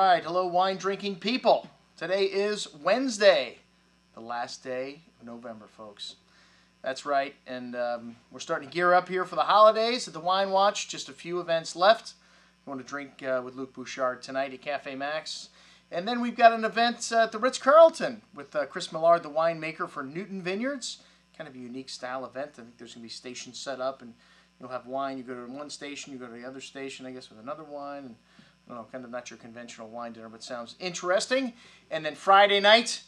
right, hello wine drinking people. Today is Wednesday, the last day of November, folks. That's right, and we're starting to gear up here for the holidays at the Wine Watch. Just a few events left. Going to drink with Luc Bouchard tonight at Cafe Max. And then we've got an event at the Ritz-Carlton with Chris Millard, the winemaker for Newton Vineyards. Kind of a unique style event. I think there's going to be stations set up, and you'll have wine. You go to one station, you go to the other station, I guess, with another wine. And I don't know, kind of not your conventional wine dinner, but sounds interesting. And then Friday night,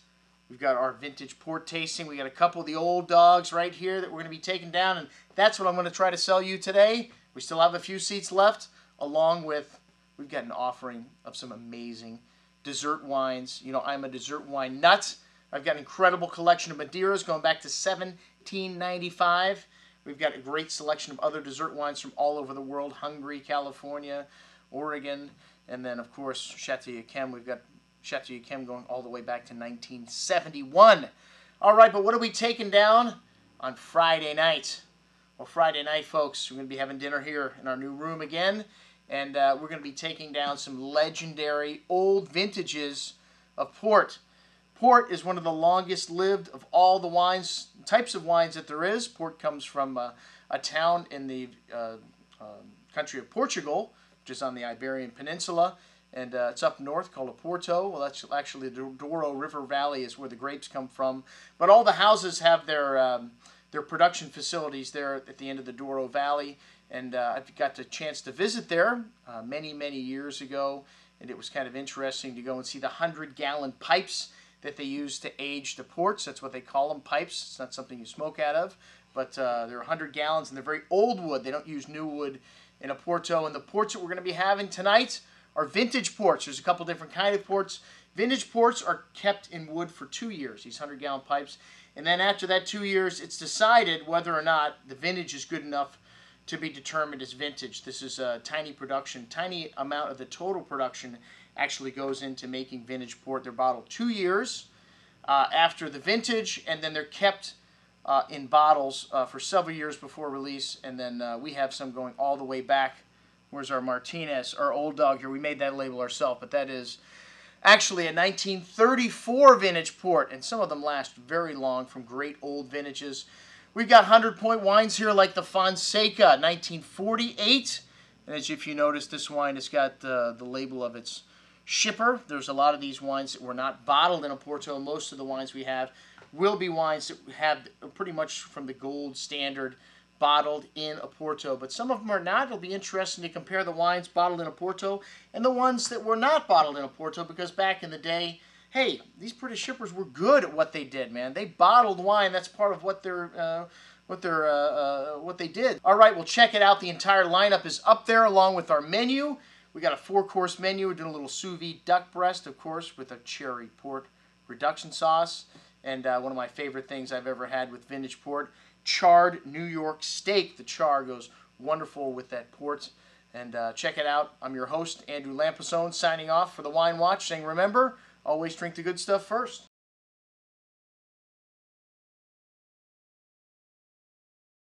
we've got our vintage port tasting. We got a couple of the old dogs right here that we're going to be taking down, and that's what I'm going to try to sell you today. We still have a few seats left, along with, we've got an offering of some amazing dessert wines. You know, I'm a dessert wine nut. I've got an incredible collection of Madeiras going back to 1795. We've got a great selection of other dessert wines from all over the world, Hungary, California, Oregon, and then, of course, Chateau Yquem. We've got Chateau Yquem going all the way back to 1971. All right, but what are we taking down on Friday night? Well, Friday night, folks, we're going to be having dinner here in our new room again, and we're going to be taking down some legendary old vintages of port. Port is one of the longest lived of all the wines, types of wines that there is. Port comes from a town in the country of Portugal, which is on the Iberian Peninsula, and it's up north called Oporto. Well, that's actually the Douro River Valley is where the grapes come from. But all the houses have their production facilities there at the end of the Douro Valley, and I've got the chance to visit there many, many years ago, and it was kind of interesting to go and see the 100-gallon pipes that they use to age the ports. That's what they call them, pipes. It's not something you smoke out of, but they're 100 gallons, and they're very old wood. They don't use new wood in Oporto, and the ports that we're going to be having tonight are vintage ports. There's a couple different kind of ports. Vintage ports are kept in wood for 2 years, these 100-gallon pipes, and then after that 2 years, it's decided whether or not the vintage is good enough to be determined as vintage. This is a tiny production. Tiny amount of the total production actually goes into making vintage port. They're bottled 2 years after the vintage, and then they're kept in bottles for several years before release, and then we have some going all the way back. Where's our Martinez, our old dog here? We made that label ourselves, but that is actually a 1934 vintage port, and some of them last very long from great old vintages. We've got 100-point wines here like the Fonseca, 1948, and as if you notice, this wine has got the label of its shipper. There's a lot of these wines that were not bottled in Oporto. Most of the wines we have will be wines that have pretty much from the gold standard bottled in Oporto, but some of them are not. It'll be interesting to compare the wines bottled in Oporto and the ones that were not bottled in Oporto, because back in the day, hey, these British shippers were good at what they did, man. They bottled wine. That's part of what they did. All right, well, check it out. The entire lineup is up there along with our menu. We got a 4-course menu. We're doing a little sous vide duck breast, of course, with a cherry port reduction sauce. And one of my favorite things I've ever had with vintage port, charred New York steak. The char goes wonderful with that port. And check it out. I'm your host, Andrew Lamposone, signing off for the Wine Watch, saying remember, always drink the good stuff first.